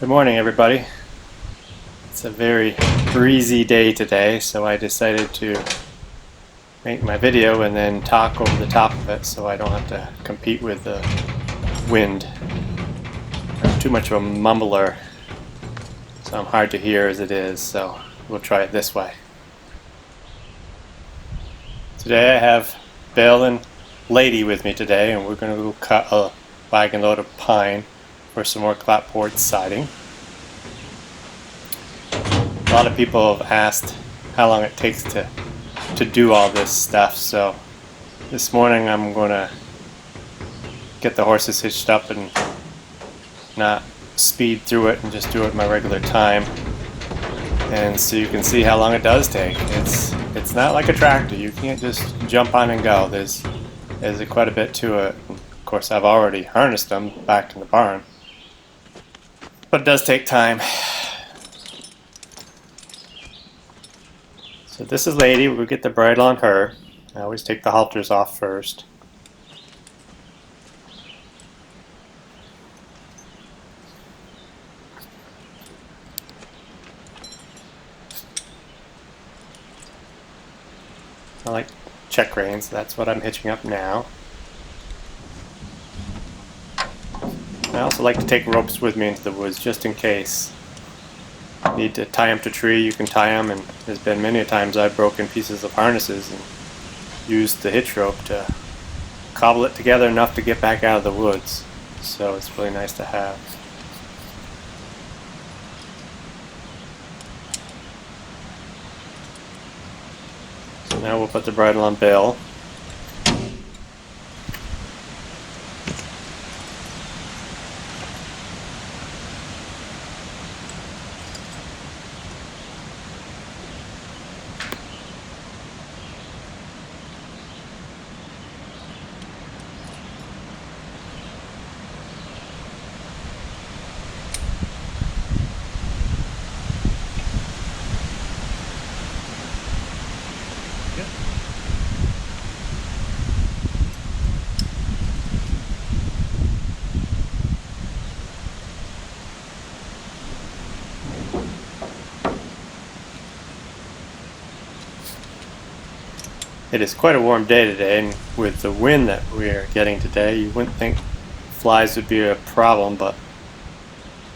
Good morning, everybody. It's a very breezy day today, so I decided to make my video and then talk over the top of it so I don't have to compete with the wind. I'm too much of a mumbler, so I'm hard to hear as it is, so we'll try it this way. Today I have Bill and Lady with me today, and we're going to go cut a wagon load of pine for some more clapboard siding. A lot of people have asked how long it takes to do all this stuff, so this morning I'm going to get the horses hitched up and not speed through it and just do it my regular time, and so you can see how long it does take. It's not like a tractor. You can't just jump on and go. There's quite a bit to it. Of course, I've already harnessed them back in the barn, but it does take time. So this is Lady. We'll get the bridle on her. I always take the halters off first. I like check reins. That's what I'm hitching up now. I also like to take ropes with me into the woods just in case. Need to tie them to a tree, you can tie them, and there's been many times I've broken pieces of harnesses and used the hitch rope to cobble it together enough to get back out of the woods. So it's really nice to have. So now we'll put the bridle on Bill. It is quite a warm day today, and with the wind that we are getting today, you wouldn't think flies would be a problem, but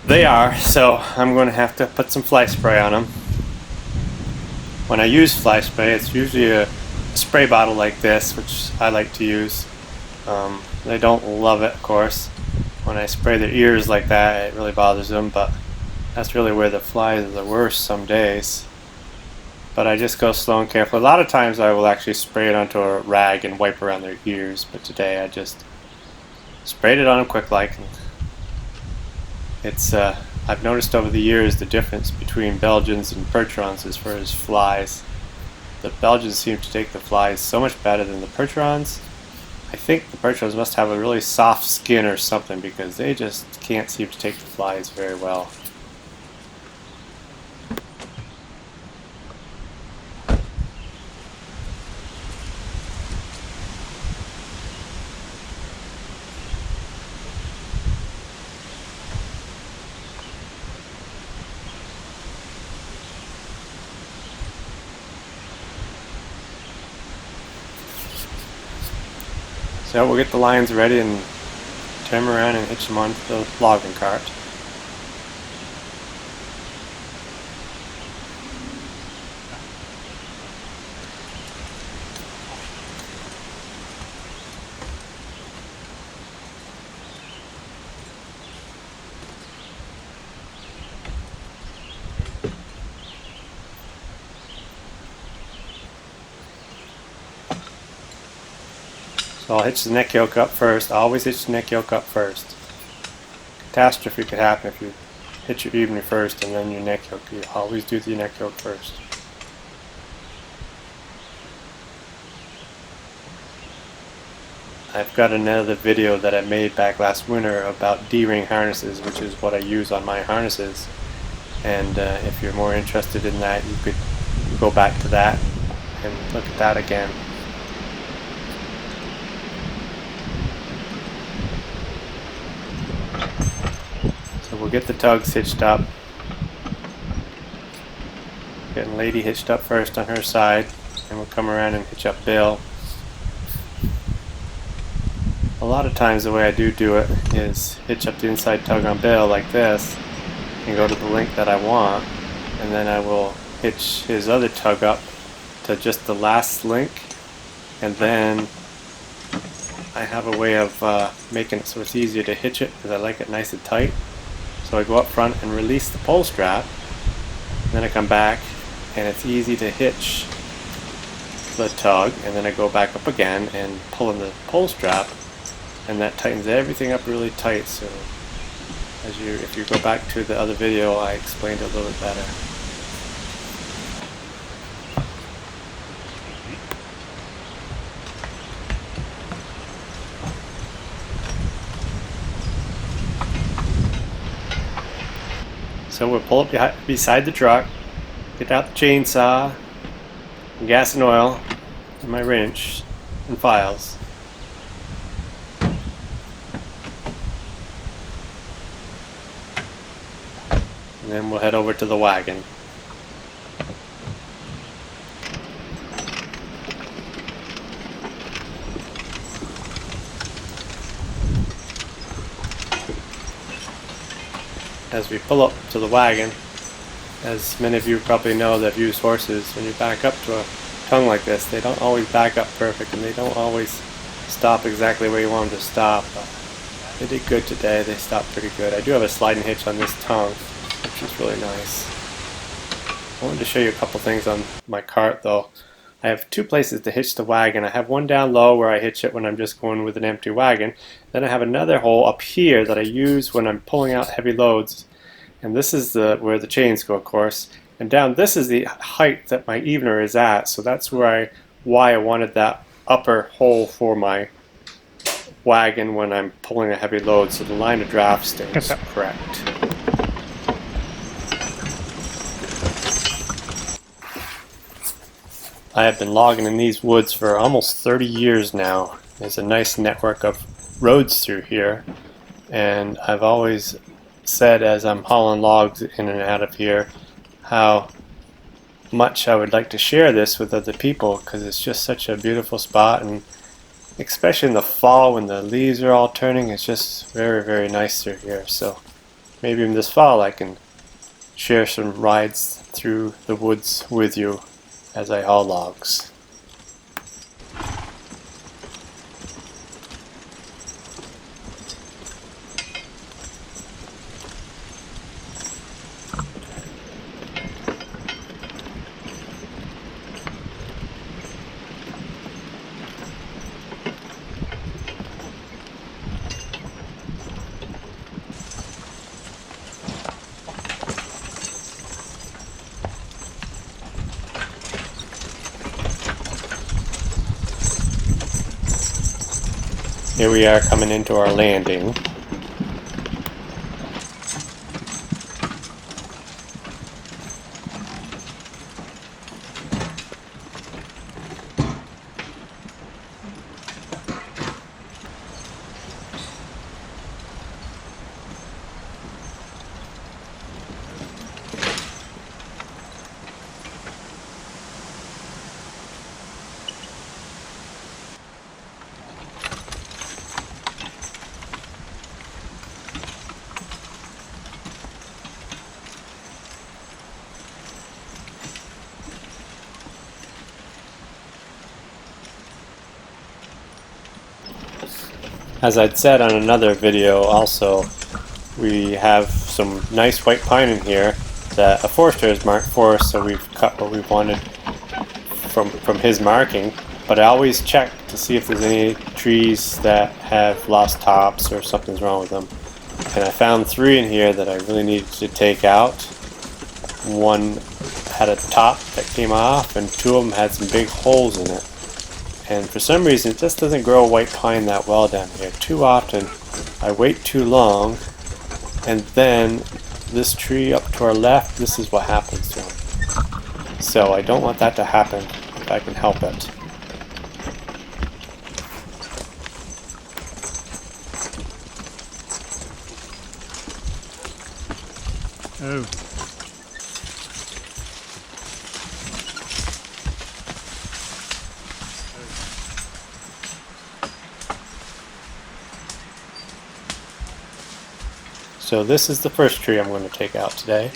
they are, so I'm going to have to put some fly spray on them. When I use fly spray, it's usually a spray bottle like this, which I like to use. They don't love it, of course. When I spray their ears like that, it really bothers them, but that's really where the flies are the worst some days. But I just go slow and careful. A lot of times I will actually spray it onto a rag and wipe around their ears, but today I just sprayed it on them quick like. It's I've noticed over the years the difference between Belgians and Percherons as far as flies. The Belgians seem to take the flies so much better than the Percherons. I think the Percherons must have a really soft skin or something, because they just can't seem to take the flies very well. So we'll get the lines ready and turn them around and hitch them onto the logging cart. So I'll hitch the neck yoke up first. I always hitch the neck yoke up first. Catastrophe could happen if you hitch your evening first and then your neck yoke. You always do the neck yoke first. I've got another video that I made back last winter about D-ring harnesses, which is what I use on my harnesses. And if you're more interested in that, you could go back to that and look at that again. So we'll get the tugs hitched up. Getting Lady hitched up first on her side, and we'll come around and hitch up Bill. A lot of times the way I do it is hitch up the inside tug on Bill like this and go to the length that I want, and then I will hitch his other tug up to just the last link, and then I have a way of making it so it's easier to hitch it because I like it nice and tight. So I go up front and release the pull strap, and then I come back and it's easy to hitch the tug, and then I go back up again and pull in the pull strap, and that tightens everything up really tight. So if you go back to the other video, I explained it a little bit better. So we'll pull up beside the truck, get out the chainsaw, and gas and oil, and my wrench and files. And then we'll head over to the wagon. As we pull up to the wagon, as many of you probably know that have used horses, when you back up to a tongue like this, they don't always back up perfect, and they don't always stop exactly where you want them to stop. But they did good today. They stopped pretty good. I do have a sliding hitch on this tongue, which is really nice. I wanted to show you a couple things on my cart though. I have two places to hitch the wagon. I have one down low where I hitch it when I'm just going with an empty wagon. Then I have another hole up here that I use when I'm pulling out heavy loads. And this is where the chains go, of course. And down this is the height that my evener is at. So that's why I wanted that upper hole for my wagon when I'm pulling a heavy load, so the line of draft stays correct. I have been logging in these woods for almost 30 years now. There's a nice network of roads through here, and I've always said as I'm hauling logs in and out of here how much I would like to share this with other people, because it's just such a beautiful spot, and especially in the fall when the leaves are all turning, it's just very, very nice through here. So maybe in this fall I can share some rides through the woods with you as I haul logs. Here we are coming into our landing. As I'd said on another video also, we have some nice white pine in here that a forester has marked for us, so we've cut what we wanted from his marking. But I always check to see if there's any trees that have lost tops or something's wrong with them. And I found 3 in here that I really needed to take out. One had a top that came off, and 2 of them had some big holes in it. And for some reason it just doesn't grow white pine that well down here. Too often I wait too long, and then this tree up to our left, this is what happens to them. So I don't want that to happen if I can help it. Oh. So this is the first tree I'm going to take out today.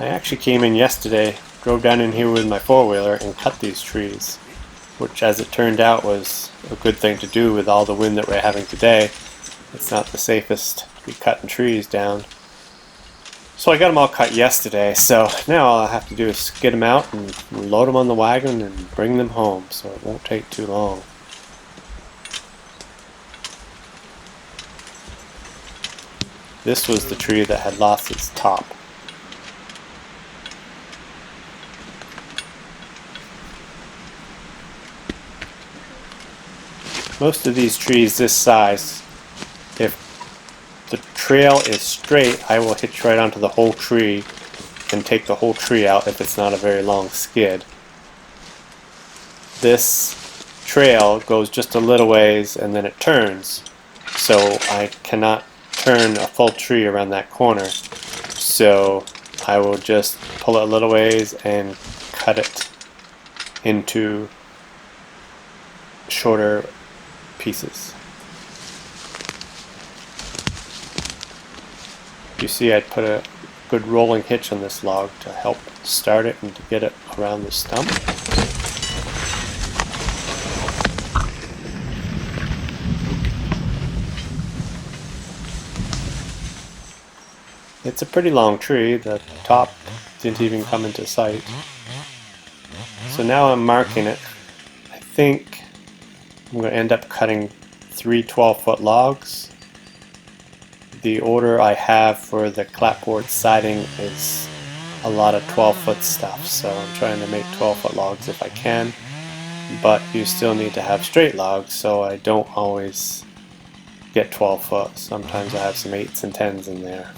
I actually came in yesterday, drove down in here with my four-wheeler and cut these trees, which as it turned out was a good thing to do with all the wind that we're having today. It's not the safest to be cutting trees down. So I got them all cut yesterday, so now all I have to do is skid them out and load them on the wagon and bring them home, so it won't take too long. This was the tree that had lost its top. Most of these trees this size, if the trail is straight, I will hitch right onto the whole tree and take the whole tree out if it's not a very long skid. This trail goes just a little ways and then it turns, so I cannot turn a full tree around that corner. So I will just pull it a little ways and cut it into shorter pieces. You see I put a good rolling hitch on this log to help start it and to get it around the stump. It's a pretty long tree, the top didn't even come into sight. So now I'm marking it. I think I'm going to end up cutting 3 12-foot logs. The order I have for the clapboard siding is a lot of 12-foot stuff, so I'm trying to make 12-foot logs if I can, but you still need to have straight logs, so I don't always get 12-foot. Sometimes I have some 8s and 10s in there.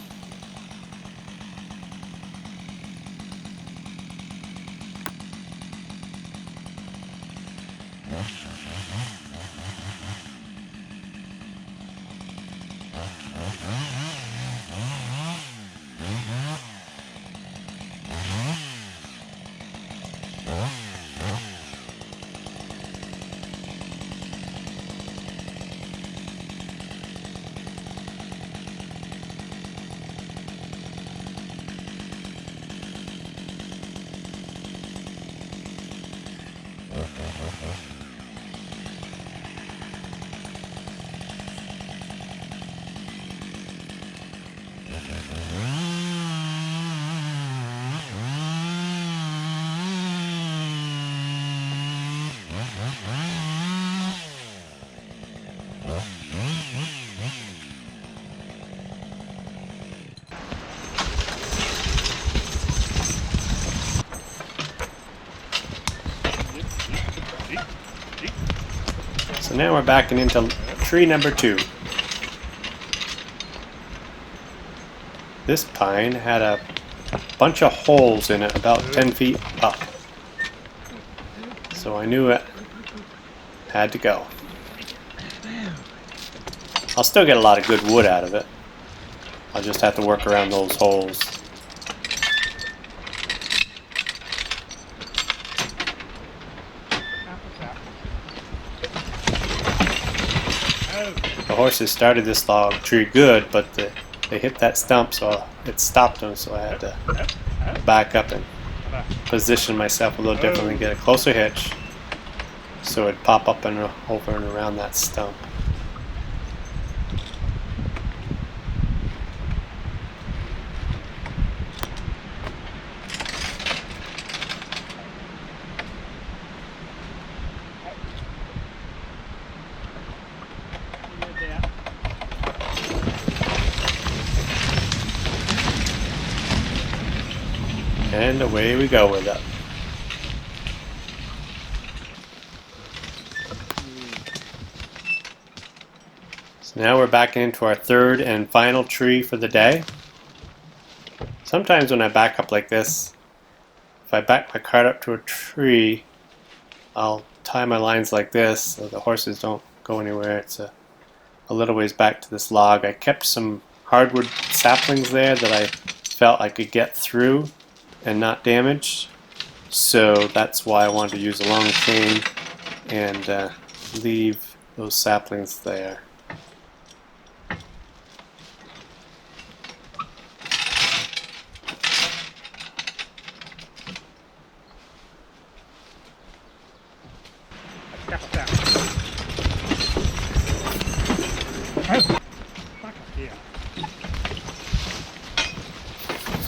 So now we're backing into tree number 2. This pine had a bunch of holes in it about 10 feet up. So I knew it had to go. I'll still get a lot of good wood out of it. I'll just have to work around those holes. The horses started this log tree good, but they hit that stump, so it stopped them, so I had to back up and position myself a little differently, get a closer hitch so it'd pop up and over and around that stump. And away we go with it. So now we're back into our third and final tree for the day. Sometimes when I back up like this, if I back my cart up to a tree, I'll tie my lines like this so the horses don't go anywhere. It's a little ways back to this log. I kept some hardwood saplings there that I felt I could get through and not damage. So that's why I wanted to use a long chain and leave those saplings there.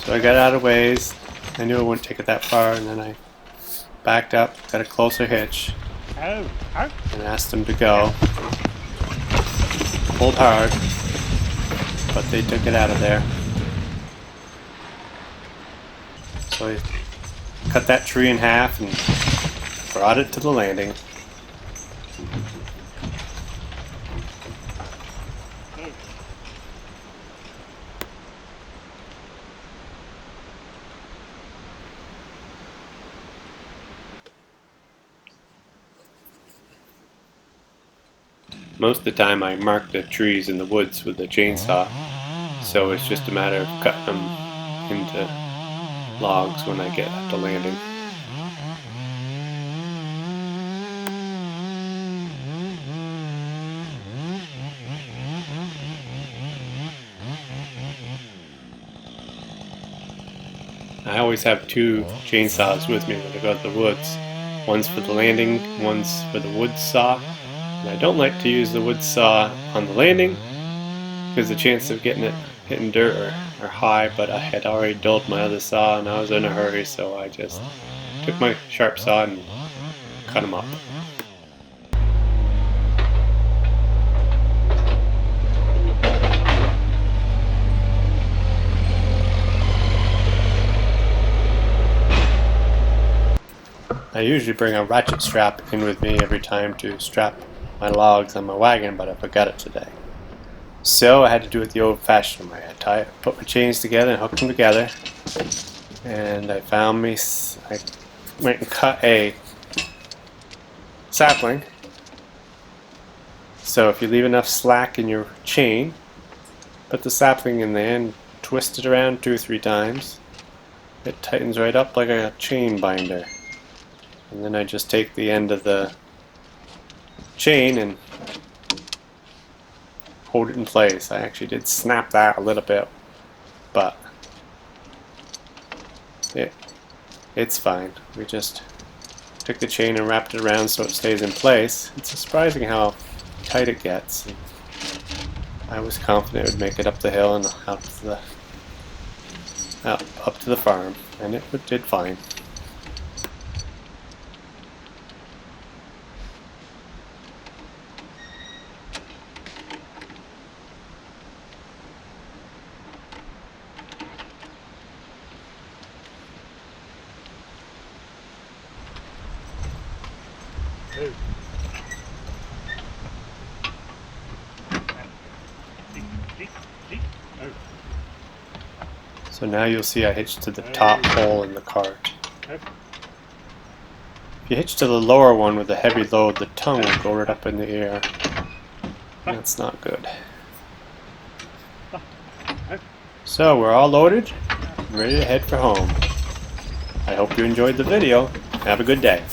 So I got out of ways. I knew I wouldn't take it that far, and then I backed up, got a closer hitch, and asked them to go. Pulled hard, but they took it out of there. So I cut that tree in half and brought it to the landing. Most of the time I mark the trees in the woods with the chainsaw, so it's just a matter of cutting them into logs when I get at the landing. I always have two chainsaws with me when I go to the woods. One's for the landing, one's for the wood saw. And I don't like to use the wood saw on the landing because the chances of getting it hitting dirt are high, but I had already dulled my other saw and I was in a hurry, so I just took my sharp saw and cut them up. I usually bring a ratchet strap in with me every time to strap my logs on my wagon, but I forgot it today. So I had to do it the old-fashioned way. I put my chains together and hooked them together, and I went and cut a sapling. So if you leave enough slack in your chain, put the sapling in there and twist it around 2 or 3 times. It tightens right up like a chain binder. And then I just take the end of the chain and hold it in place. I actually did snap that a little bit, but it's fine. We just took the chain and wrapped it around so it stays in place. It's surprising how tight it gets. And I was confident it would make it up the hill and up to the farm, and it did fine. So now you'll see I hitched to the top hole in the cart. If you hitch to the lower one with a heavy load, the tongue will go right up in the air. That's not good. So we're all loaded and ready to head for home. I hope you enjoyed the video. Have a good day.